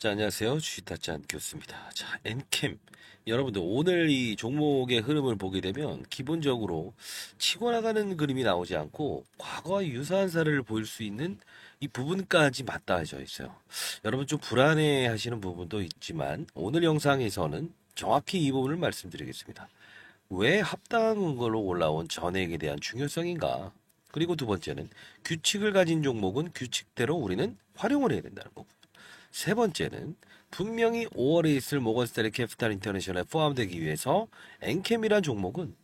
자, 안녕하세요. 주식타짠 교수입니다. 자, 엔캠. 여러분들, 오늘 이 종목의 흐름을 보게 되면 기본적으로 치고 나가는 그림이 나오지 않고 과거와 유사한 사례를 보일 수 있는 이 부분까지 맞닿아져 있어요. 여러분 좀 불안해 하시는 부분도 있지만 오늘 영상에서는 정확히 이 부분을 말씀드리겠습니다. 왜 합당한 걸로 올라온 전액에 대한 중요성인가? 그리고 두 번째는 규칙을 가진 종목은 규칙대로 우리는 활용을 해야 된다는 거고. 세 번째는 분명히 5월에 있을 모건스탠리 캐피탈 인터내셔널에 포함되기 위해서 엔캠이란 종목은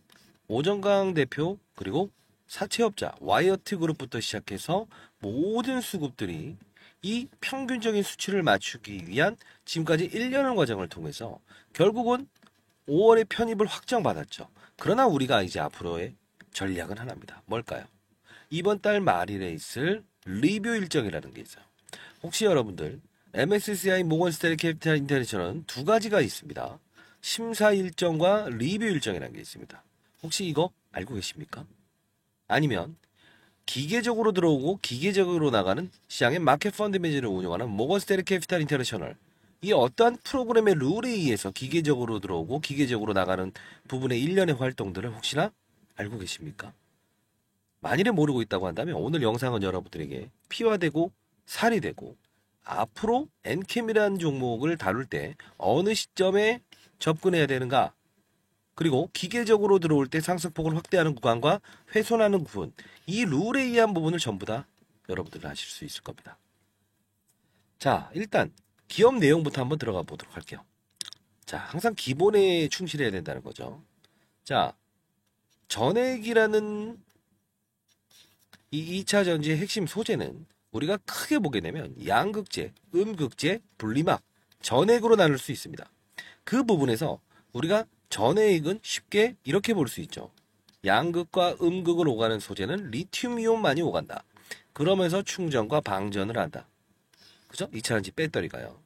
오정강 대표 그리고 사채업자 와이어트 그룹부터 시작해서 모든 수급들이 이 평균적인 수치를 맞추기 위한 지금까지 1년의 과정을 통해서 결국은 5월에 편입을 확정받았죠. 그러나 우리가 이제 앞으로의 전략은 하나입니다. 뭘까요? 이번 달 말일에 있을 리뷰 일정이라는 게 있어요. 혹시 여러분들 MSCI 모건 스탠리 캐피탈 인터내셔널은 두 가지가 있습니다. 심사 일정과 리뷰 일정이라는 게 있습니다. 혹시 이거 알고 계십니까? 아니면 기계적으로 들어오고 기계적으로 나가는 시장의 마켓 펀드 매니저를 운영하는 모건 스탠리 캐피탈 인터내셔널, 이 어떠한 프로그램의 룰에 의해서 기계적으로 들어오고 기계적으로 나가는 부분의 일련의 활동들을 혹시나 알고 계십니까? 만일에 모르고 있다고 한다면 오늘 영상은 여러분들에게 피와 되고 살이 되고 앞으로 엔캠이라는 종목을 다룰 때 어느 시점에 접근해야 되는가, 그리고 기계적으로 들어올 때 상승폭을 확대하는 구간과 훼손하는 부분, 이 룰에 의한 부분을 전부 다 여러분들 아실 수 있을 겁니다. 자, 일단 기업 내용부터 한번 들어가 보도록 할게요. 자, 항상 기본에 충실해야 된다는 거죠. 자, 전액이라는 이 2차 전지의 핵심 소재는 우리가 크게 보게 되면 양극재, 음극재, 분리막, 전액으로 나눌 수 있습니다. 그 부분에서 우리가 전액은 쉽게 이렇게 볼 수 있죠. 양극과 음극을 오가는 소재는 리튬이온만이 오간다. 그러면서 충전과 방전을 한다. 그죠? 2차 전지 배터리가요.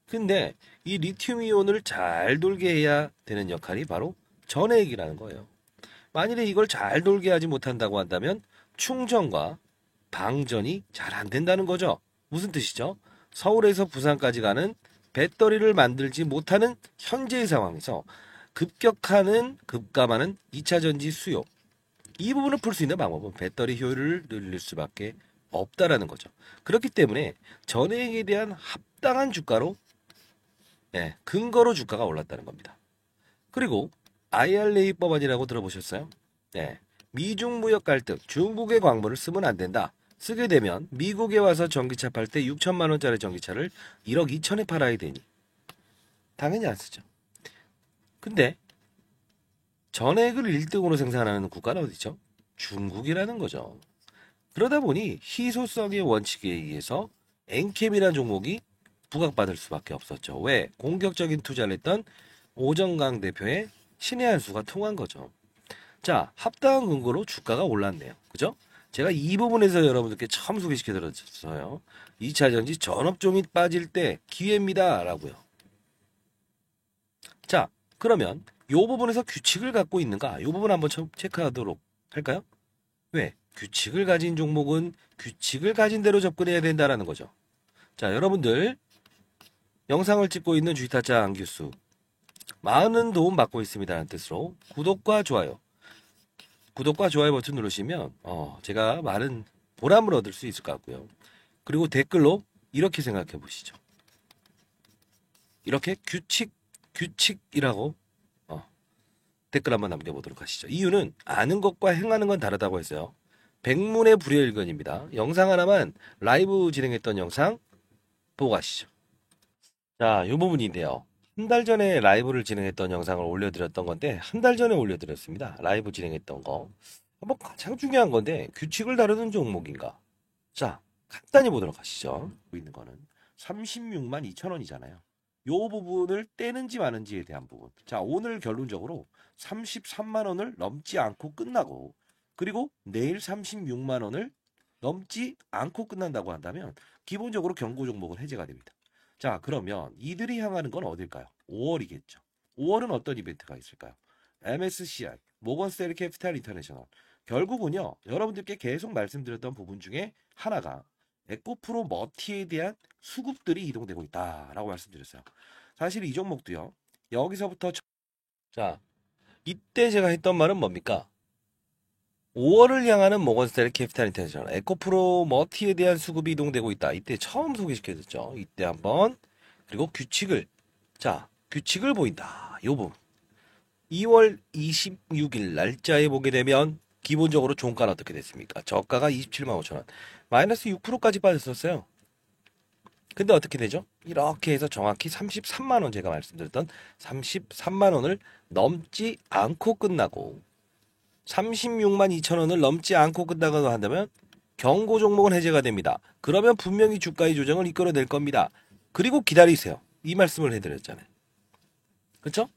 근데 이 리튬이온을 잘 돌게 해야 되는 역할이 바로 전액이라는 거예요. 만일에 이걸 잘 돌게 하지 못한다고 한다면 충전과 방전이 잘 안 된다는 거죠. 무슨 뜻이죠? 서울에서 부산까지 가는 배터리를 만들지 못하는 현재의 상황에서 급감하는 2차 전지 수요, 이 부분을 풀 수 있는 방법은 배터리 효율을 늘릴 수밖에 없다라는 거죠. 그렇기 때문에 전액에 대한 합당한 주가로, 근거로 주가가 올랐다는 겁니다. 그리고 IRA 법안이라고 들어보셨어요? 네. 미중 무역 갈등, 중국의 광물을 쓰면 안 된다. 쓰게 되면 미국에 와서 전기차 팔 때 6천만 원짜리 전기차를 1억 2천에 팔아야 되니 당연히 안 쓰죠. 근데 전액을 1등으로 생산하는 국가는 어디죠? 중국이라는 거죠. 그러다 보니 희소성의 원칙에 의해서 엔캠이라는 종목이 부각받을 수밖에 없었죠. 왜? 공격적인 투자를 했던 오정강 대표의 신의 한 수가 통한 거죠. 자, 합당한 근거로 주가가 올랐네요. 그죠? 제가 이 부분에서 여러분들께 처음 소개시켜 드렸어요. 2차 전지 전업종이 빠질 때 기회입니다. 라고요. 자, 그러면 이 부분에서 규칙을 갖고 있는가? 이 부분 한번 체크하도록 할까요? 왜? 규칙을 가진 종목은 규칙을 가진 대로 접근해야 된다라는 거죠. 자, 여러분들 영상을 찍고 있는 주식타짜 안규수, 많은 도움 받고 있습니다라는 뜻으로 구독과 좋아요 버튼 누르시면 제가 많은 보람을 얻을 수 있을 것 같고요. 그리고 댓글로 이렇게 생각해 보시죠. 이렇게 규칙이라고 댓글 한번 남겨보도록 하시죠. 이유는 아는 것과 행하는 건 다르다고 했어요. 백문의 불여일견입니다. 영상 하나만 라이브 진행했던 영상 보고 가시죠. 자, 이 부분인데요. 한 달 전에 라이브를 진행했던 영상을 올려드렸던 건데, 한 달 전에 올려드렸습니다. 라이브 진행했던 거. 뭐 가장 중요한 건데, 규칙을 다루는 종목인가? 자, 간단히 보도록 하시죠. 보이는 거는 36만 2천 원이잖아요. 요 부분을 떼는지 마는지에 대한 부분. 자, 오늘 결론적으로 33만 원을 넘지 않고 끝나고, 그리고 내일 36만 원을 넘지 않고 끝난다고 한다면 기본적으로 경고 종목은 해제가 됩니다. 자, 그러면 이들이 향하는 건 어딜까요? 5월이겠죠. 5월은 어떤 이벤트가 있을까요? MSCI, 모건 스탠리 캐피탈 인터내셔널. 결국은요, 여러분들께 계속 말씀드렸던 부분 중에 하나가 에코프로 머티에 대한 수급들이 이동되고 있다라고 말씀드렸어요. 사실 이 종목도요. 여기서부터 자, 이때 제가 했던 말은 뭡니까? 5월을 향하는 모건스탠리 캐피탈 인터내셔널 에코프로 머티에 대한 수급이 이동되고 있다. 이때 처음 소개시켜줬죠. 이때 한번 그리고 규칙을 보인다. 요 부분 2월 26일 날짜에 보게 되면 기본적으로 종가는 어떻게 됐습니까? 저가가 27만 5천 원 마이너스 6%까지 빠졌었어요. 근데 어떻게 되죠? 이렇게 해서 정확히 33만 원 제가 말씀드렸던 33만 원을 넘지 않고 끝나고 36만 2천 원을 넘지 않고 끝나고 한다면 경고 종목은 해제가 됩니다. 그러면 분명히 주가의 조정을 이끌어낼 겁니다. 그리고 기다리세요. 이 말씀을 해드렸잖아요. 그렇죠?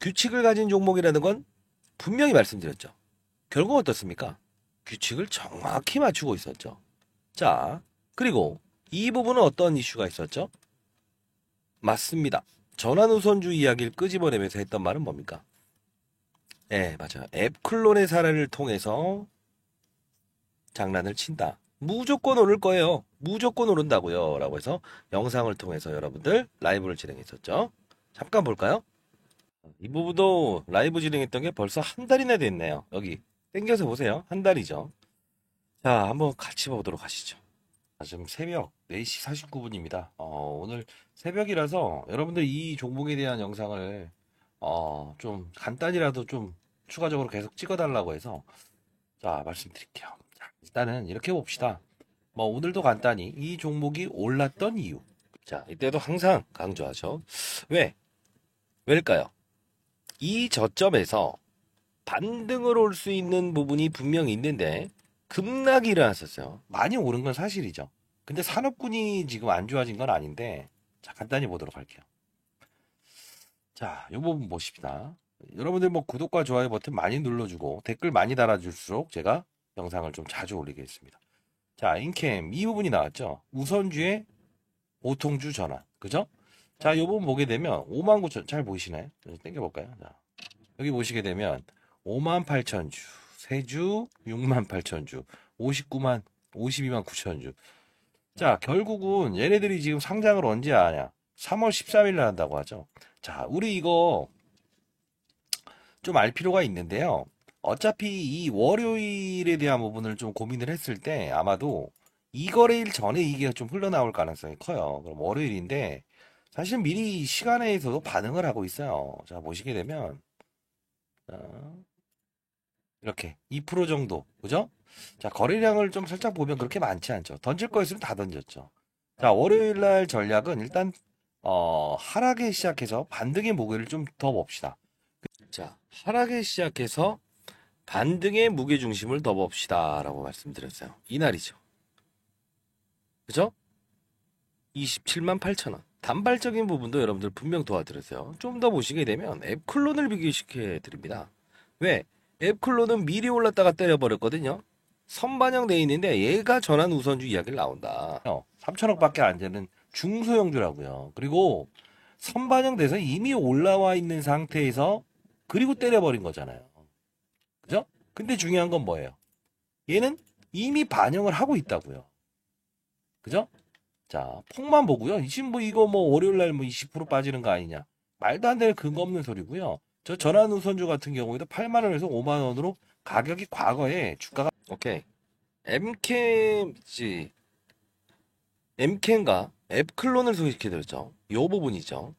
규칙을 가진 종목이라는 건 분명히 말씀드렸죠. 결국 어떻습니까? 규칙을 정확히 맞추고 있었죠. 자, 그리고 이 부분은 어떤 이슈가 있었죠? 맞습니다. 전환우선주 이야기를 끄집어내면서 했던 말은 뭡니까? 예, 맞아요. 앱클론의 사례를 통해서 장난을 친다. 무조건 오를 거예요. 무조건 오른다고요. 라고 해서 영상을 통해서 여러분들 라이브를 진행했었죠. 잠깐 볼까요? 이 부분도 라이브 진행했던 게 벌써 한 달이나 됐네요. 여기 땡겨서 보세요. 한 달이죠. 자, 한번 같이 보도록 하시죠. 지금 새벽 4시 49분입니다. 오늘 새벽이라서 여러분들 이 종목에 대한 영상을 좀 간단히라도 좀 추가적으로 계속 찍어달라고 해서 자, 말씀드릴게요. 자, 일단은 이렇게 봅시다. 뭐 오늘도 간단히 이 종목이 올랐던 이유. 자, 이때도 항상 강조하죠. 왜? 왜일까요? 이 저점에서 반등을 올 수 있는 부분이 분명히 있는데 급락이 일어났었어요. 많이 오른 건 사실이죠. 근데 산업군이 지금 안 좋아진 건 아닌데 자, 간단히 보도록 할게요. 자, 이 부분 보십시다. 여러분들 뭐 구독과 좋아요 버튼 많이 눌러주고 댓글 많이 달아줄수록 제가 영상을 좀 자주 올리겠습니다. 자, 인캠 이 부분이 나왔죠. 우선주의 오통주 전환. 그죠? 자, 이 부분 보게 되면 59,000 잘 보이시나요? 땡겨볼까요? 자, 여기 보시게 되면 58,000주, 세주 68,000주, 52만 9천주. 자, 결국은 얘네들이 지금 상장을 언제 하냐? 3월 13일 날 한다고 하죠. 자, 우리 이거 좀 알 필요가 있는데요. 어차피 이 월요일에 대한 부분을 좀 고민을 했을 때 아마도 이 거래일 전에 이게 좀 흘러나올 가능성이 커요. 그럼 월요일인데 사실 미리 시간에서도 반응을 하고 있어요. 자, 보시게 되면 이렇게 2% 정도, 그죠? 자, 거래량을 좀 살짝 보면 그렇게 많지 않죠. 던질 거였으면 다 던졌죠. 자, 월요일 날 전략은 일단 하락에 시작해서 반등의 무게를 좀 더 봅시다. 자, 하락에 시작해서 반등의 무게 중심을 더 봅시다라고 말씀드렸어요. 이날이죠. 그죠? 27만 8천 원. 단발적인 부분도 여러분들 분명 도와드렸어요. 좀 더 보시게 되면 앱클론을 비교시켜 드립니다. 왜? 앱클론은 미리 올랐다가 때려버렸거든요. 선반영돼 있는데 얘가 전환 우선주 이야기를 나온다. 3천억밖에 안 되는 중소형주라고요. 그리고 선반영돼서 이미 올라와 있는 상태에서 그리고 때려버린 거잖아요. 그죠? 근데 중요한 건 뭐예요? 얘는 이미 반영을 하고 있다고요. 그죠? 자, 폭만 보고요. 지금 뭐 이거 뭐 월요일날 뭐 20% 빠지는 거 아니냐. 말도 안 되는 근거 없는 소리고요. 저 전환우선주 같은 경우에도 8만 원에서 5만 원으로 가격이 과거에 주가가 오케이. 엠캠지 엠캠과 앱클론을 소개시켜드렸죠. 요 부분이죠.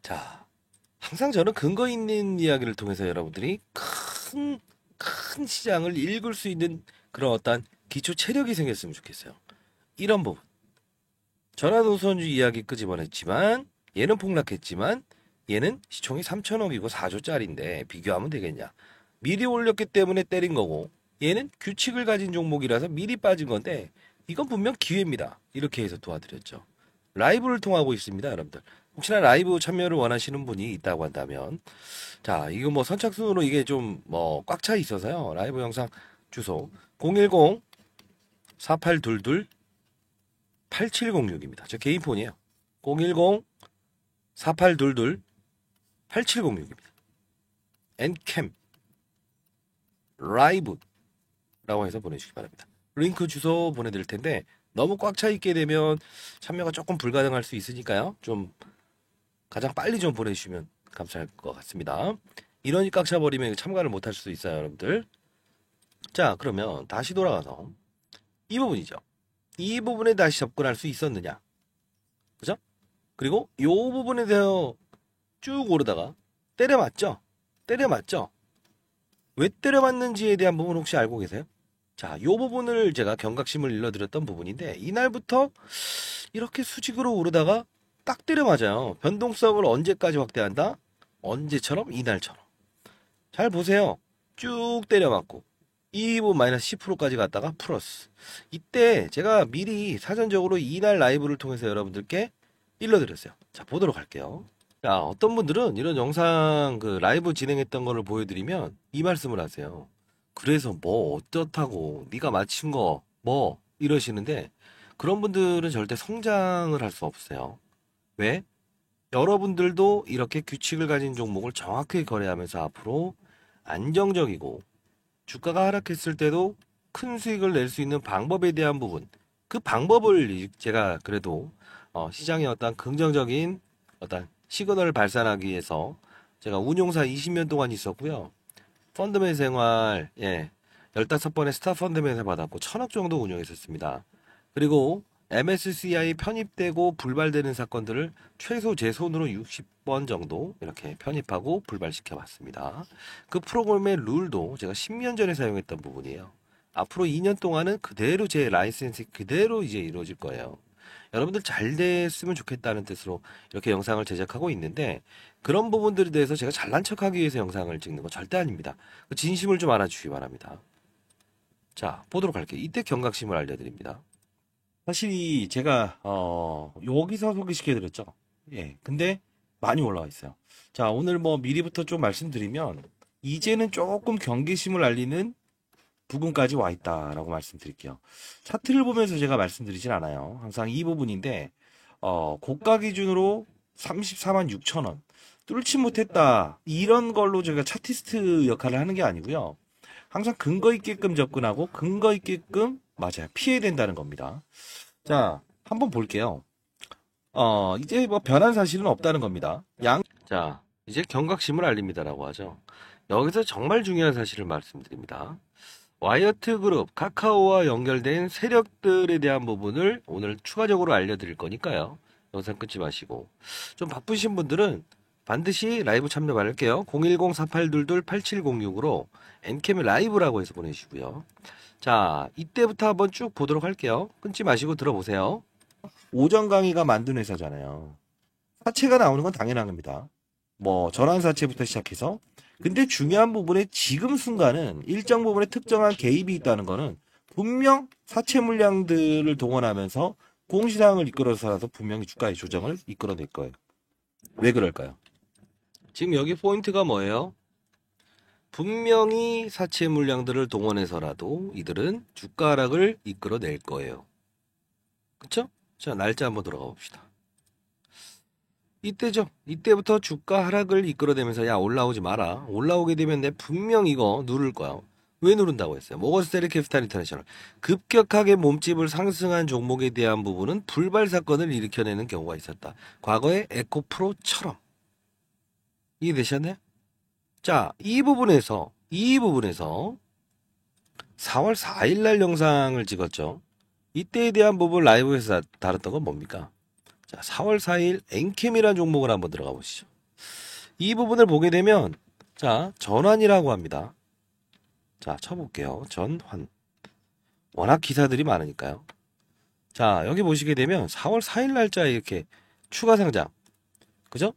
자, 항상 저는 근거 있는 이야기를 통해서 여러분들이 큰 시장을 읽을 수 있는 그런 어떤 기초 체력이 생겼으면 좋겠어요. 이런 부분. 전환우선주 이야기 끄집어냈지만 얘는 폭락했지만 얘는 시총이 3천억이고 4조짜리인데 비교하면 되겠냐. 미리 올렸기 때문에 때린 거고 얘는 규칙을 가진 종목이라서 미리 빠진 건데 이건 분명 기회입니다. 이렇게 해서 도와드렸죠. 라이브를 통하고 있습니다, 여러분들. 혹시나 라이브 참여를 원하시는 분이 있다고 한다면 자, 이거 뭐 선착순으로 이게 좀 뭐 꽉 차 있어서요. 라이브 영상 주소 010 4822 8706입니다. 저 개인 폰이에요. 010 4822 8706입니다. 엔캠 라이브라고 해서 보내주시기 바랍니다. 링크 주소 보내드릴 텐데 너무 꽉 차 있게 되면 참여가 조금 불가능할 수 있으니까요. 좀 가장 빨리 좀 보내주시면 감사할 것 같습니다. 인원이 꽉 차버리면 참가를 못할 수도 있어요, 여러분들. 자, 그러면 다시 돌아가서 이 부분이죠. 이 부분에 다시 접근할 수 있었느냐? 그죠? 그리고 이 부분에 대해서 쭉 오르다가 때려맞죠? 때려맞죠? 왜 때려맞는지에 대한 부분 혹시 알고 계세요? 자, 이 부분을 제가 경각심을 일러드렸던 부분인데 이날부터 이렇게 수직으로 오르다가 딱 때려맞아요. 변동성을 언제까지 확대한다? 언제처럼? 이날처럼. 잘 보세요. 쭉 때려맞고 이 부분 마이너스 10%까지 갔다가 플러스. 이때 제가 미리 사전적으로 이날 라이브를 통해서 여러분들께 일러드렸어요. 자, 보도록 할게요. 자, 어떤 분들은 이런 영상 그 라이브 진행했던 거를 보여드리면 이 말씀을 하세요. 그래서 뭐 어떻다고 네가 맞춘 거 뭐 이러시는데 그런 분들은 절대 성장을 할 수 없어요. 왜? 여러분들도 이렇게 규칙을 가진 종목을 정확하게 거래하면서 앞으로 안정적이고 주가가 하락했을 때도 큰 수익을 낼 수 있는 방법에 대한 부분, 그 방법을 제가 그래도 시장의 어떤 긍정적인 어떤 시그널을 발산하기 위해서 제가 운용사 20년 동안 있었고요. 펀드맨 생활, 15번의 스타 펀드맨을 받았고 1000억 정도 운용했었습니다. 그리고 MSCI 편입되고 불발되는 사건들을 최소 제 손으로 60번 정도 이렇게 편입하고 불발시켜 봤습니다. 그 프로그램의 룰도 제가 10년 전에 사용했던 부분이에요. 앞으로 2년 동안은 그대로 제 라이센스 그대로 이제 이루어질 거예요. 여러분들 잘 됐으면 좋겠다는 뜻으로 이렇게 영상을 제작하고 있는데 그런 부분들에 대해서 제가 잘난 척하기 위해서 영상을 찍는 건 절대 아닙니다. 그 진심을 좀 알아주시기 바랍니다. 자, 보도록 할게요. 이때 경각심을 알려드립니다. 사실 제가 여기서 소개시켜드렸죠. 예, 근데 많이 올라와 있어요. 자, 오늘 뭐 미리부터 좀 말씀드리면 이제는 조금 경계심을 알리는 부분까지 와 있다라고 말씀드릴게요. 차트를 보면서 제가 말씀드리진 않아요. 항상 이 부분인데 고가 기준으로 34만 6천 원 뚫지 못했다 이런 걸로 제가 차티스트 역할을 하는 게 아니고요. 항상 근거 있게끔 접근하고 근거 있게끔 맞아요. 피해야 된다는 겁니다. 자, 한번 볼게요. 이제 뭐 변한 사실은 없다는 겁니다. 자, 이제 경각심을 알립니다라고 하죠. 여기서 정말 중요한 사실을 말씀드립니다. 와이어트 그룹, 카카오와 연결된 세력들에 대한 부분을 오늘 추가적으로 알려드릴 거니까요. 영상 끊지 마시고. 좀 바쁘신 분들은 반드시 라이브 참여 바랄게요. 010-4822-8706으로 엔캠의 라이브라고 해서 보내주시고요. 자, 이때부터 한번 쭉 보도록 할게요. 끊지 마시고 들어보세요. 오전 강의가 만든 회사잖아요. 사채가 나오는 건 당연한 겁니다. 뭐 전환사채부터 시작해서 근데 중요한 부분에 지금 순간은 일정 부분에 특정한 개입이 있다는 거는 분명 사채 물량들을 동원하면서 공시상을 이끌어서라도 분명히 주가의 조정을 이끌어낼 거예요. 왜 그럴까요? 지금 여기 포인트가 뭐예요? 분명히 사채 물량들을 동원해서라도 이들은 주가 하락을 이끌어낼 거예요. 그쵸? 자, 날짜 한번 들어가 봅시다. 이때죠. 이때부터 주가 하락을 이끌어내면서 야 올라오지 마라. 올라오게 되면 내 분명 이거 누를 거야. 왜 누른다고 했어요? 모건스탠리 캐피탈 인터내셔널. 급격하게 몸집을 상승한 종목에 대한 부분은 불발 사건을 일으켜내는 경우가 있었다. 과거의 에코프로처럼. 이해되셨나요? 자, 이 부분에서 4월 4일 날 영상을 찍었죠. 이때에 대한 부분 라이브에서 다뤘던 건 뭡니까? 자, 4월 4일 엔캠이라는 종목을 한번 들어가 보시죠. 이 부분을 보게 되면 자, 전환이라고 합니다. 자, 쳐볼게요. 전환. 워낙 기사들이 많으니까요. 자, 여기 보시게 되면 4월 4일 날짜에 이렇게 추가 상장. 그죠?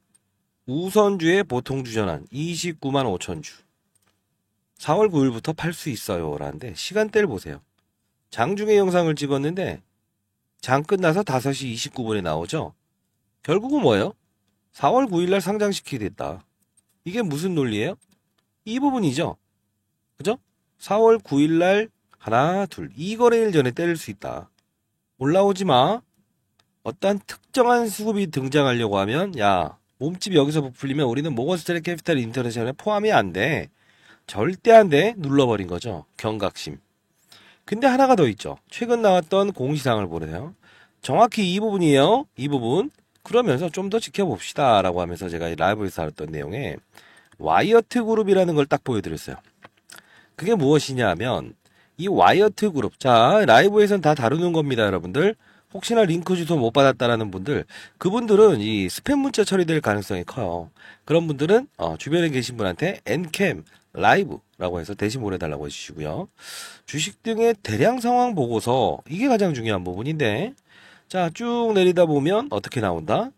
우선주의 보통주 전환 29만 5천 주. 4월 9일부터 팔 수 있어요. 라는데 시간대를 보세요. 장중에 영상을 찍었는데 장 끝나서 5시 29분에 나오죠. 결국은 뭐예요? 4월 9일날 상장시키게 됐다. 이게 무슨 논리예요? 이 부분이죠. 그죠? 4월 9일날 하나, 둘, 이 거래일 전에 때릴 수 있다. 올라오지 마. 어떤 특정한 수급이 등장하려고 하면 야 몸집이 여기서 부풀리면 우리는 모건스탠리 캐피탈 인터내셔널에 포함이 안 돼. 절대 안 돼. 눌러버린 거죠. 경각심. 근데 하나가 더 있죠. 최근 나왔던 공시사항을 보세요. 정확히 이 부분이에요. 이 부분. 그러면서 좀 더 지켜봅시다. 라고 하면서 제가 라이브에서 다뤘던 내용에 와이어트 그룹이라는 걸 딱 보여드렸어요. 그게 무엇이냐 하면 이 와이어트 그룹. 자, 라이브에선 다 다루는 겁니다, 여러분들. 혹시나 링크 주소 못 받았다라는 분들, 그분들은 이 스팸 문자 처리될 가능성이 커요. 그런 분들은 주변에 계신 분한테 엔캠 라이브라고 해서 대신 보내달라고 해주시고요. 주식 등의 대량 상황 보고서, 이게 가장 중요한 부분인데, 자, 쭉 내리다 보면 어떻게 나온다?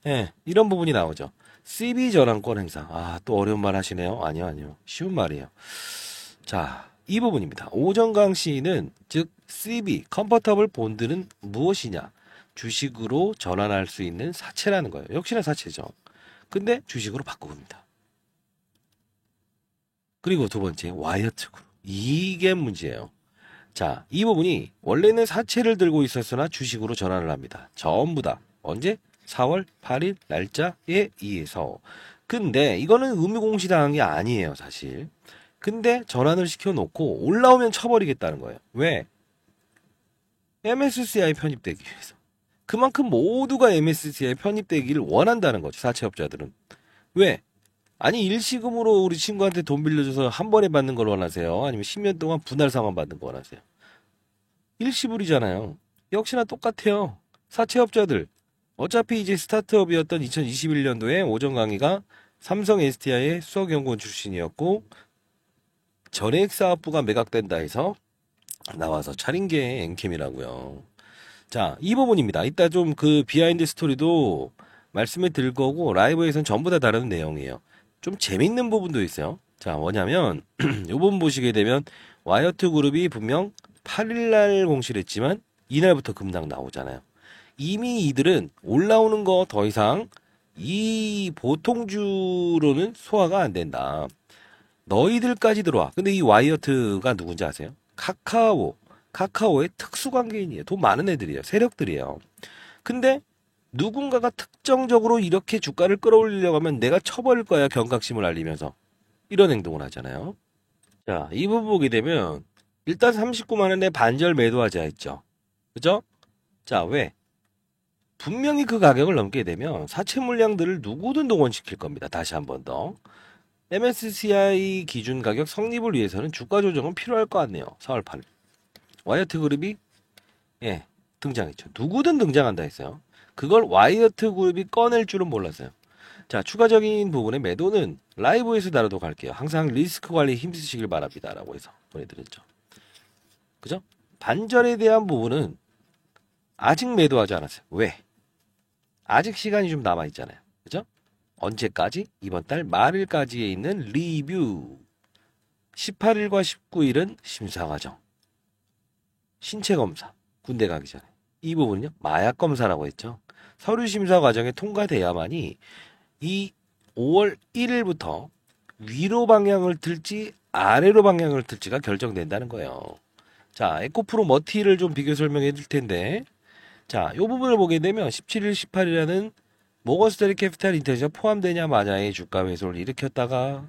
예, 이런 부분이 나오죠. CB 전환권 행사. 아, 또 어려운 말 하시네요. 아니요. 쉬운 말이에요. 자, 이 부분입니다. 오정강 씨는 즉 CB 컨버터블 본드는 무엇이냐? 주식으로 전환할 수 있는 사채라는 거예요. 역시나 사채죠. 근데 주식으로 바꿉니다. 그리고 두 번째 와이어트 그룹. 이게 문제예요. 자, 이 부분이 원래는 사채를 들고 있었으나 주식으로 전환을 합니다. 전부 다. 언제? 4월 8일 날짜에 의해서. 근데 이거는 의무공시당한 게 아니에요, 사실. 근데 전환을 시켜놓고 올라오면 쳐버리겠다는 거예요. 왜? MSCI 편입되기 위해서. 그만큼 모두가 MSCI 편입되기를 원한다는 거죠, 사채업자들은. 왜? 아니, 일시금으로 우리 친구한테 돈 빌려줘서 한 번에 받는 걸 원하세요? 아니면 10년 동안 분할 상환 받는 거 원하세요? 일시불이잖아요. 역시나 똑같아요. 사채업자들. 어차피 이제 스타트업이었던 2021년도에 오정강이가 삼성 SDI의 수석연구원 출신이었고, 전액 사업부가 매각된다 해서 나와서 차린 게 엔캠이라고요. 자, 이 부분입니다. 이따 좀 그 비하인드 스토리도 말씀을 드릴 거고 라이브에서는 전부 다 다른 내용이에요. 좀 재밌는 부분도 있어요. 자, 뭐냐면 이 부분 보시게 되면 와이어트 그룹이 분명 8일날 공시를 했지만 이날부터 급락 나오잖아요. 이미 이들은 올라오는 거 더 이상 이 보통주로는 소화가 안 된다. 너희들까지 들어와. 근데 이 와이어트가 누군지 아세요? 카카오의 특수관계인이에요. 돈 많은 애들이에요. 세력들이에요. 근데 누군가가 특정적으로 이렇게 주가를 끌어올리려고 하면 내가 쳐버릴 거야. 경각심을 알리면서. 이런 행동을 하잖아요. 자, 이 부분 보게 되면 일단 39만 원에 반절 매도하자 했죠. 그죠? 자, 왜? 분명히 그 가격을 넘게 되면 사채 물량들을 누구든 동원시킬 겁니다. 다시 한 번 더. MSCI 기준 가격 성립을 위해서는 주가 조정은 필요할 것 같네요. 4월 8일. 와이어트 그룹이 등장했죠. 누구든 등장한다 했어요. 그걸 와이어트 그룹이 꺼낼 줄은 몰랐어요. 자, 추가적인 부분의 매도는 라이브에서 다루도록 할게요. 항상 리스크 관리에 힘쓰시길 바랍니다. 라고 해서 보내드렸죠. 그죠? 반절에 대한 부분은 아직 매도하지 않았어요. 왜? 아직 시간이 좀 남아있잖아요. 그죠? 언제까지? 이번 달 말일까지에 있는 리뷰. 18일과 19일은 심사과정. 신체검사. 군대 가기 전에. 이 부분은요. 마약검사라고 했죠. 서류 심사 과정에 통과돼야만이 이 5월 1일부터 위로 방향을 틀지 아래로 방향을 틀지가 결정된다는 거예요. 자, 에코프로 머티를 좀 비교 설명해 드릴 텐데, 자, 이 부분을 보게 되면 17일, 18일에는 모건스탠리 캐피탈 인텔리전 포함되냐 마냐의 주가 회수를 일으켰다가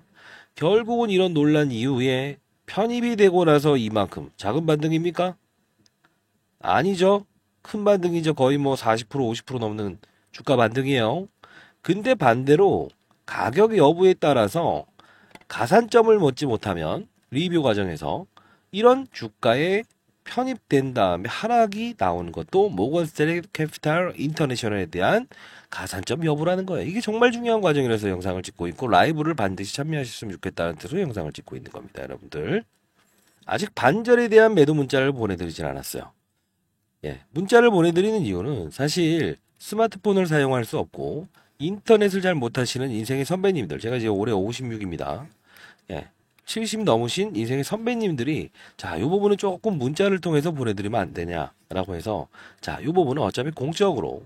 결국은 이런 논란 이후에 편입이 되고 나서 이만큼 작은 반등입니까? 아니죠. 큰 반등이죠. 거의 뭐 40%, 50% 넘는 주가 반등이에요. 근데 반대로 가격 여부에 따라서 가산점을 얻지 못하면 리뷰 과정에서 이런 주가에 편입된 다음에 하락이 나오는 것도 모건스탠리 캐피탈 인터내셔널에 대한 가산점 여부라는 거예요. 이게 정말 중요한 과정이라서 영상을 찍고 있고 라이브를 반드시 참여하셨으면 좋겠다는 뜻으로 영상을 찍고 있는 겁니다. 여러분들. 아직 반절에 대한 매도 문자를 보내드리진 않았어요. 문자를 보내드리는 이유는 사실 스마트폰을 사용할 수 없고 인터넷을 잘 못하시는 인생의 선배님들, 제가 이제 올해 56입니다. 70 넘으신 인생의 선배님들이 자, 이 부분은 조금 문자를 통해서 보내드리면 안 되냐라고 해서 자, 이 부분은 어차피 공적으로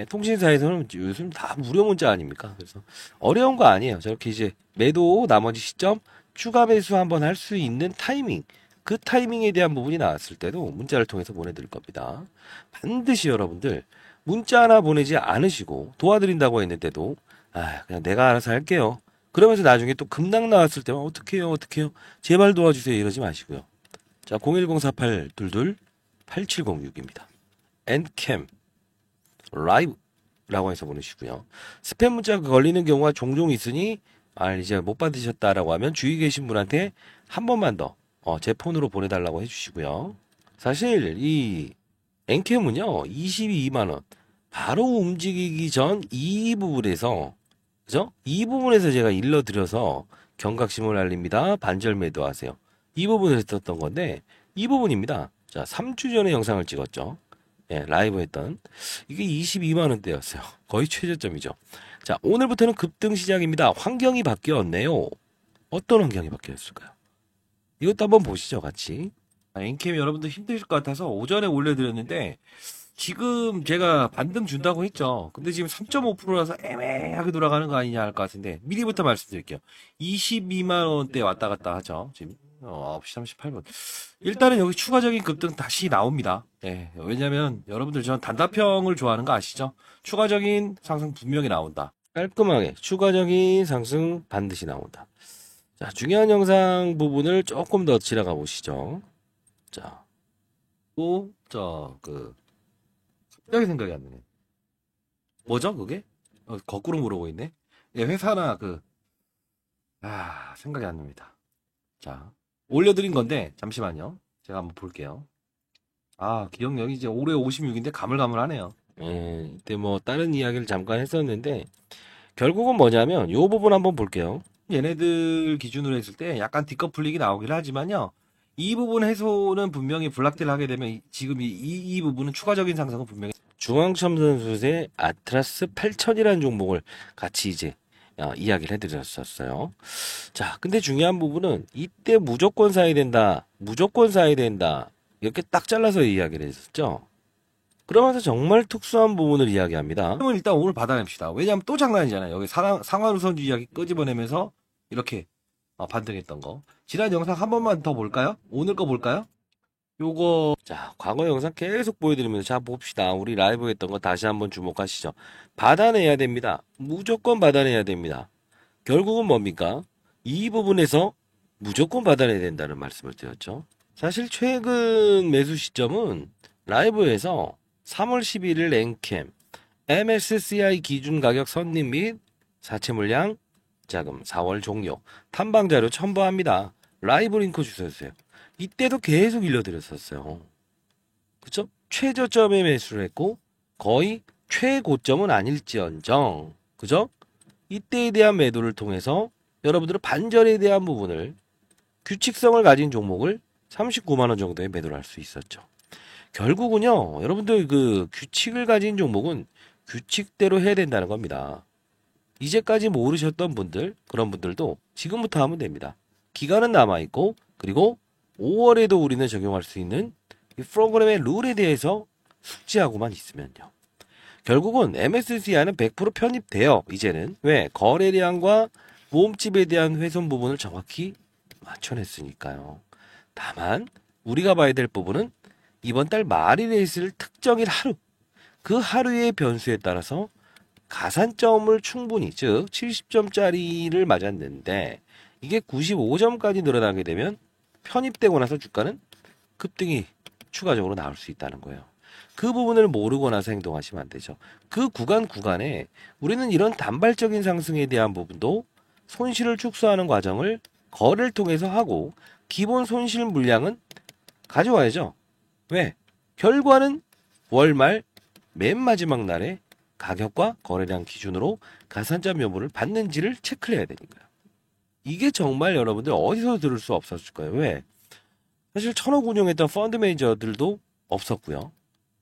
통신사에서는 요즘 다 무료 문자 아닙니까? 그래서 어려운 거 아니에요. 저렇게 이제 매도 나머지 시점 추가 매수 한번 할 수 있는 타이밍, 그 타이밍에 대한 부분이 나왔을 때도 문자를 통해서 보내드릴 겁니다. 반드시 여러분들 문자 하나 보내지 않으시고 도와드린다고 했는데도 그냥 내가 알아서 할게요. 그러면서 나중에 또 급락 나왔을 때만 어떡해요 제발 도와주세요 이러지 마시고요. 자, 01048228706입니다. 엔캠 라이브라고 해서 보내시고요. 스팸 문자가 걸리는 경우가 종종 있으니 이제 못 받으셨다라고 하면 주위 계신 분한테 한 번만 더 제 폰으로 보내달라고 해주시고요. 사실 이 엔캠은요 22만 원 바로 움직이기 전 이 부분에서 그죠? 이 부분에서 제가 일러드려서 경각심을 알립니다. 반절 매도하세요. 이 부분에서 썼던 건데 이 부분입니다. 자, 3주 전에 영상을 찍었죠. 예, 라이브 했던 이게 22만 원대였어요. 거의 최저점이죠. 자, 오늘부터는 급등 시작입니다. 환경이 바뀌었네요. 어떤 환경이 바뀌었을까요? 이것도 한번 보시죠, 같이. 엔캠 여러분들 힘드실 것 같아서 오전에 올려드렸는데 지금 제가 반등 준다고 했죠. 근데 지금 3.5%라서 애매하게 돌아가는 거 아니냐 할 것 같은데 미리부터 말씀드릴게요. 22만 원대 왔다 갔다 하죠. 지금 9시 38분. 일단은 여기 추가적인 급등 다시 나옵니다. 네, 왜냐면 여러분들 전 단답형을 좋아하는 거 아시죠? 추가적인 상승 분명히 나온다. 깔끔하게 추가적인 상승 반드시 나온다. 자, 중요한 영상 부분을 조금 더 지나가 보시죠. 자, 갑자기 생각이 안 나네. 뭐죠, 그게? 거꾸로 물어보고 있네. 예, 회사나 생각이 안 납니다. 자, 올려드린 건데, 잠시만요. 제가 한번 볼게요. 기억력이 이제 올해 56인데 가물가물하네요. 예, 이때 뭐, 다른 이야기를 잠깐 했었는데, 결국은 뭐냐면, 요 부분 한번 볼게요. 얘네들 기준으로 했을 때 약간 디커플릭이 나오긴 하지만요. 이 부분 해소는 분명히 블락딜 하게 되면 지금 이 부분은 추가적인 상승은 분명히 중앙첨선수의 아트라스 8000이라는 종목을 같이 이제 이야기를 해드렸었어요. 자, 근데 중요한 부분은 이때 무조건 사야 된다, 무조건 사야 된다 이렇게 딱 잘라서 이야기를 했었죠. 그러면서 정말 특수한 부분을 이야기합니다. 그러면 일단 오늘 받아냅시다. 왜냐하면 또 장난이잖아요. 여기 상한우선주 이야기 끄집어내면서 이렇게 반등했던 거. 지난 영상 한 번만 더 볼까요? 오늘 거 볼까요? 요거 자, 과거 영상 계속 보여드리면서 자 봅시다. 우리 라이브 했던 거 다시 한번 주목하시죠. 받아내야 됩니다. 무조건 받아내야 됩니다. 결국은 뭡니까? 이 부분에서 무조건 받아내야 된다는 말씀을 드렸죠. 사실 최근 매수 시점은 라이브에서 3월 11일 엔캠 MSCI 기준 가격 선림 및 사채 물량 자금 4월 종료 탐방 자료 첨부합니다. 라이브 링크 주셨어요. 이때도 계속 일러드렸었어요. 그쵸? 최저점에 매수를 했고 거의 최고점은 아닐지언정 그죠? 이때에 대한 매도를 통해서 여러분들은 반절에 대한 부분을 규칙성을 가진 종목을 39만 원 정도에 매도를 할 수 있었죠. 결국은요, 여러분들 규칙을 가진 종목은 규칙대로 해야 된다는 겁니다. 이제까지 모르셨던 분들, 그런 분들도 지금부터 하면 됩니다. 기간은 남아있고, 그리고 5월에도 우리는 적용할 수 있는 이 프로그램의 룰에 대해서 숙지하고만 있으면요. 결국은 MSCI는 100% 편입돼요, 이제는. 왜? 거래량과 보험집에 대한 훼손 부분을 정확히 맞춰냈으니까요. 다만, 우리가 봐야 될 부분은 이번 달 말일에 있을 특정일 하루, 그 하루의 변수에 따라서 가산점을 충분히, 즉 70점짜리를 맞았는데 이게 95점까지 늘어나게 되면 편입되고 나서 주가는 급등이 추가적으로 나올 수 있다는 거예요. 그 부분을 모르고 나서 행동하시면 안 되죠. 그 구간에 우리는 이런 단발적인 상승에 대한 부분도 손실을 축소하는 과정을 거래를 통해서 하고 기본 손실 물량은 가져와야죠. 왜? 결과는 월말 맨 마지막 날에 가격과 거래량 기준으로 가산점 여부를 받는지를 체크를 해야 되니까요. 이게 정말 여러분들 어디서 들을 수 없었을 거예요. 왜? 사실 1000억 운용했던 펀드 매니저들도 없었고요.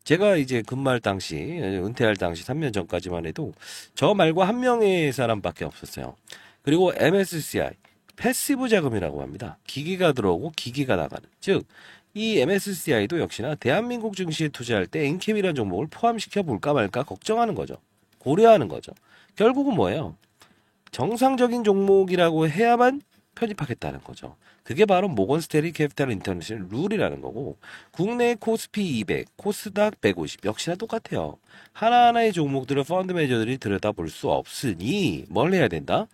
제가 이제 근무할 당시, 은퇴할 당시 3년 전까지만 해도 저 말고 한 명의 사람밖에 없었어요. 그리고 MSCI, 패시브 자금이라고 합니다. 기기가 들어오고 기기가 나가는. 즉, 이 MSCI도 역시나 대한민국 증시에 투자할 때 엔캠이라는 종목을 포함시켜 볼까 말까 걱정하는 거죠. 고려하는 거죠. 결국은 뭐예요? 정상적인 종목이라고 해야만 편입하겠다는 거죠. 그게 바로 모건 스탠리 캐피탈 인터내셔널 룰이라는 거고 국내 코스피 200, 코스닥 150 역시나 똑같아요. 하나하나의 종목들을 펀드 매니저들이 들여다볼 수 없으니 뭘 해야 된다?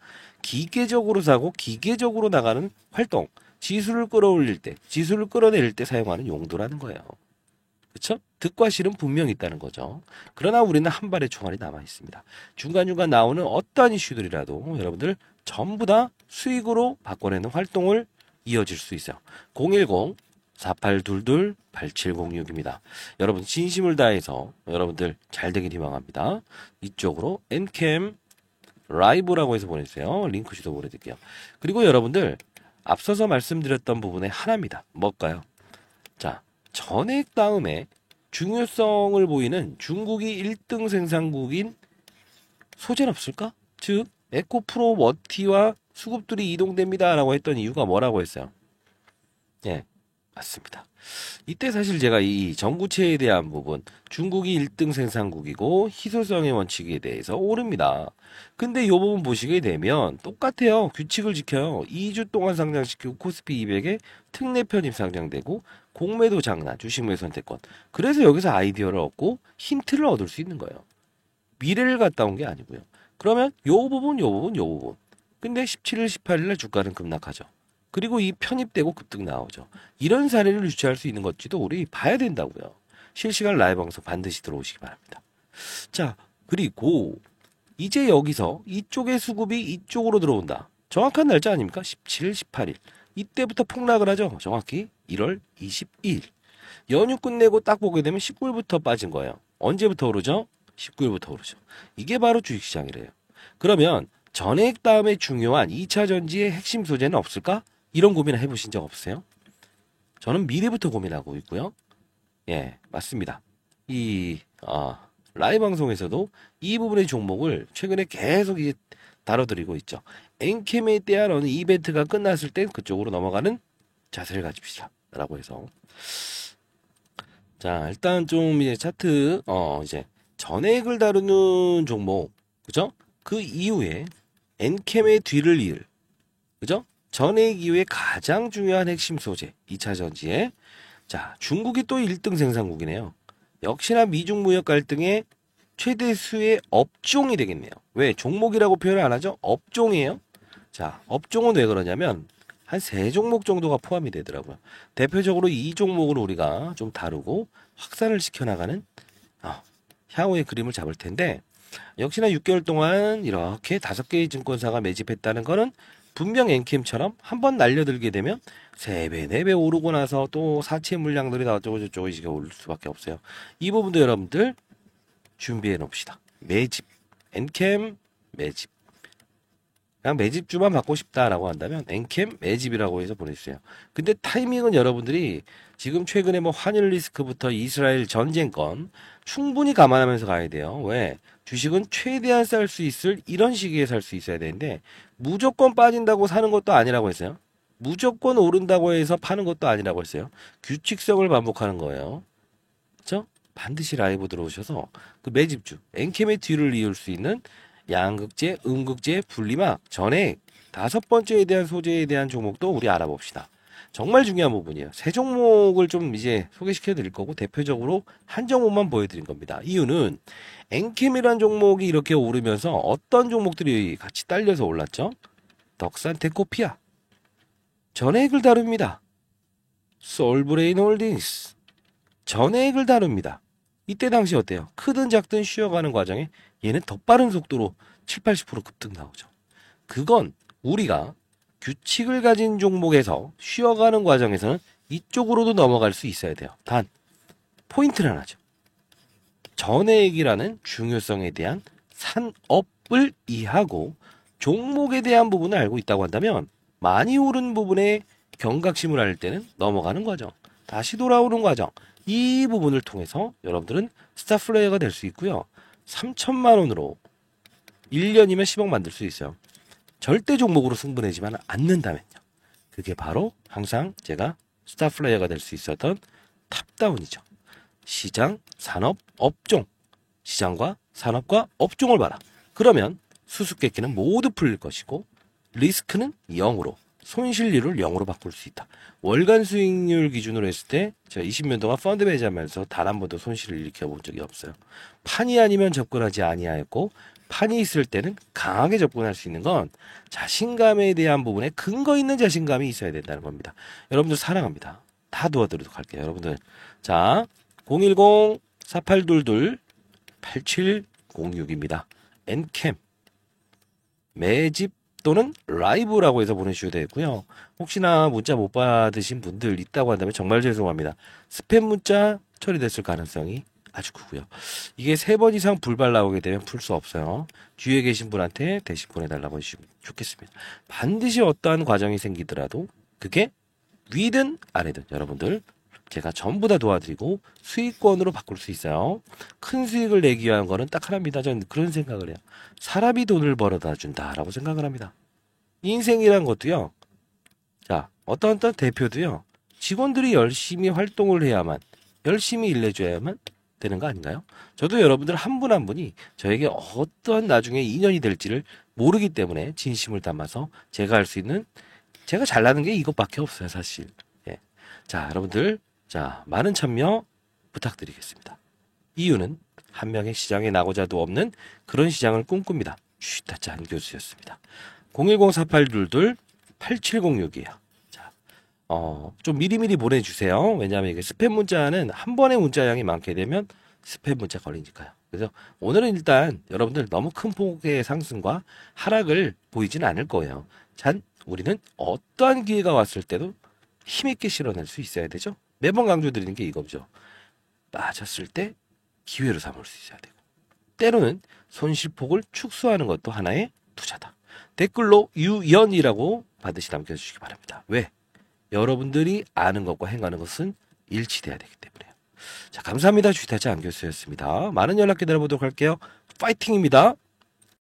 기계적으로 사고 기계적으로 나가는 활동, 지수를 끌어올릴 때, 지수를 끌어내릴 때 사용하는 용도라는 거예요. 그쵸? 득과 실은 분명히 있다는 거죠. 그러나 우리는 한 발의 총알이 남아 있습니다. 중간중간 나오는 어떠한 이슈들이라도 여러분들 전부 다 수익으로 바꿔내는 활동을 이어질 수 있어요. 010-4822-8706입니다. 여러분 진심을 다해서 여러분들 잘 되길 희망합니다. 이쪽으로 엔캠 라이브라고 해서 보내주세요. 링크 주소 보내드릴게요. 그리고 여러분들 앞서서 말씀드렸던 부분에 하나입니다. 뭘까요? 자, 전액 다음에 중요성을 보이는 중국이 1등 생산국인 소재는 없을까? 즉 에코프로 머티와 수급들이 이동됩니다 라고 했던 이유가 뭐라고 했어요? 예, 맞습니다. 이때 사실 제가 이 전구체에 대한 부분, 중국이 1등 생산국이고 희소성의 원칙에 대해서 옳습니다. 근데 이 부분 보시게 되면 똑같아요. 규칙을 지켜요. 2주 동안 상장시키고 코스피 200에 특례 편입 상장되고 공매도 장난, 주식 매수 선택권. 그래서 여기서 아이디어를 얻고 힌트를 얻을 수 있는 거예요. 미래를 갔다 온 게 아니고요. 그러면 요 부분, 요 부분, 요 부분. 근데 17일, 18일 날 주가는 급락하죠. 그리고 이 편입되고 급등 나오죠. 이런 사례를 유추할 수 있는 것지도 우리 봐야 된다고요. 실시간 라이브 방송 반드시 들어오시기 바랍니다. 자, 그리고 이제 여기서 이쪽의 수급이 이쪽으로 들어온다. 정확한 날짜 아닙니까? 17일, 18일. 이때부터 폭락을 하죠. 정확히 1월 22일. 연휴 끝내고 딱 보게 되면 19일부터 빠진 거예요. 언제부터 오르죠? 19일부터 오르죠. 이게 바로 주식시장이래요. 그러면 전액 다음에 중요한 2차 전지의 핵심 소재는 없을까? 이런 고민을 해보신 적 없으세요? 저는 미래부터 고민하고 있고요. 예, 맞습니다. 라이브 방송에서도 이 부분의 종목을 최근에 계속 이제 다뤄드리고 있죠. 엔캠에 대한 어느 이벤트가 끝났을 때 그쪽으로 넘어가는 자세를 가집시다. 라고 해서. 자, 일단 좀 이제 차트, 이제 전액을 다루는 종목, 그죠? 그 이후에 엔캠의 뒤를 이을, 그죠? 전액 이후에 가장 중요한 핵심 소재 2차 전지에 자 중국이 또 1등 생산국이네요. 역시나 미중 무역 갈등의 최대 수의 업종이 되겠네요. 왜 종목이라고 표현을 안 하죠? 업종이에요. 자 업종은 왜 그러냐면 한 3종목 정도가 포함이 되더라고요. 대표적으로 이 종목을 우리가 좀 다루고 확산을 시켜나가는 향후의 그림을 잡을 텐데 역시나 6개월 동안 이렇게 5개의 증권사가 매집했다는 거는 분명 엔캠처럼 한번 날려들게 되면 3배, 4배 오르고 나서 또 사채 물량들이 다 어쩌고저쩌고 이게 오를 수밖에 없어요. 이 부분도 여러분들 준비해 놓읍시다. 매집, 엔캠 매집. 그냥 매집주만 받고 싶다라고 한다면 엔캠 매집이라고 해서 보내주세요. 근데 타이밍은 여러분들이 지금 최근에 뭐 환율 리스크부터 이스라엘 전쟁권 충분히 감안하면서 가야 돼요. 왜? 주식은 최대한 쌀 수 있을 이런 시기에 살 수 있어야 되는데 무조건 빠진다고 사는 것도 아니라고 했어요. 무조건 오른다고 해서 파는 것도 아니라고 했어요. 규칙성을 반복하는 거예요. 그렇죠? 반드시 라이브 들어오셔서 그 매집주 엔캠의 뒤를 이을 수 있는 양극재, 음극재, 분리막, 전액 5번째에 대한 소재에 대한 종목도 우리 알아봅시다. 정말 중요한 부분이에요. 3종목을 좀 이제 소개시켜 드릴 거고 대표적으로 한 종목만 보여드린 겁니다. 이유는 엔캠이란 종목이 이렇게 오르면서 어떤 종목들이 같이 딸려서 올랐죠? 덕산테코피아 전액을 다룹니다. 솔브레인 홀딩스 전액을 다룹니다. 이때 당시 어때요? 크든 작든 쉬어가는 과정에 얘는 더 빠른 속도로 7, 80% 급등 나오죠. 그건 우리가 규칙을 가진 종목에서 쉬어가는 과정에서는 이쪽으로도 넘어갈 수 있어야 돼요. 단 포인트는 하나죠. 전액이라는 중요성에 대한 산업을 이해하고 종목에 대한 부분을 알고 있다고 한다면 많이 오른 부분에 경각심을 할 때는 넘어가는 과정, 다시 돌아오는 과정 이 부분을 통해서 여러분들은 스타플레이어가 될 수 있고요. 3천만 원으로 1년이면 10억 만들 수 있어요. 절대 종목으로 승부내지만 않는다면요. 그게 바로 항상 제가 스타플레이어가 될 수 있었던 탑다운이죠. 시장, 산업, 업종. 시장과 산업과 업종을 봐라. 그러면 수수께끼는 모두 풀릴 것이고 리스크는 0으로 손실률을 0으로 바꿀 수 있다. 월간 수익률 기준으로 했을 때 제가 20년 동안 펀드 매니저하면서 단 한 번도 손실을 일으켜 본 적이 없어요. 판이 아니면 접근하지 아니하였고 판이 있을 때는 강하게 접근할 수 있는 건 자신감에 대한 부분에 근거 있는 자신감이 있어야 된다는 겁니다. 여러분들 사랑합니다. 다 도와드리도록 할게요. 여러분들. 자, 010-4822-8706입니다. 엔캠. 매집 또는 라이브라고 해서 보내주셔도 되고요. 혹시나 문자 못 받으신 분들 있다고 한다면 정말 죄송합니다. 스팸 문자 처리됐을 가능성이 아주 크고요. 이게 3번 이상 불발 나오게 되면 풀 수 없어요. 뒤에 계신 분한테 대신 보내달라고 해주시면 좋겠습니다. 반드시 어떠한 과정이 생기더라도 그게 위든 아래든 여러분들 제가 전부 다 도와드리고 수익권으로 바꿀 수 있어요. 큰 수익을 내기 위한 거는 딱 하나입니다. 저는 그런 생각을 해요. 사람이 돈을 벌어다 준다라고 생각을 합니다. 인생이란 것도요. 자, 어떤 대표도요. 직원들이 열심히 활동을 해야만 열심히 일내줘야만 되는 거 아닌가요? 저도 여러분들 한 분 한 분이 저에게 어떤 나중에 인연이 될지를 모르기 때문에 진심을 담아서 제가 할 수 있는 제가 잘나는 게 이것밖에 없어요, 사실. 예. 자, 여러분들 자, 많은 참여 부탁드리겠습니다. 이유는 한 명의 시장에 나고자도 없는 그런 시장을 꿈꿉니다. 슈타짠 교수였습니다. 010-4822-8706이에요. 자, 좀 미리미리 보내주세요. 왜냐하면 이게 스팸 문자는 한 번에 문자량이 많게 되면 스팸 문자 걸리니까요. 그래서 오늘은 일단 여러분들 너무 큰 폭의 상승과 하락을 보이진 않을 거예요. 단 우리는 어떠한 기회가 왔을 때도 힘있게 실어낼 수 있어야 되죠. 매번 강조드리는 게 이거죠. 빠졌을 때 기회로 삼을 수 있어야 되고 때로는 손실폭을 축소하는 것도 하나의 투자다. 댓글로 유연이라고 반드시 남겨주시기 바랍니다. 왜? 여러분들이 아는 것과 행하는 것은 일치돼야 되기 때문에요. 자, 감사합니다. 주식타짜 안교수였습니다. 많은 연락 기다려보도록 할게요. 파이팅입니다.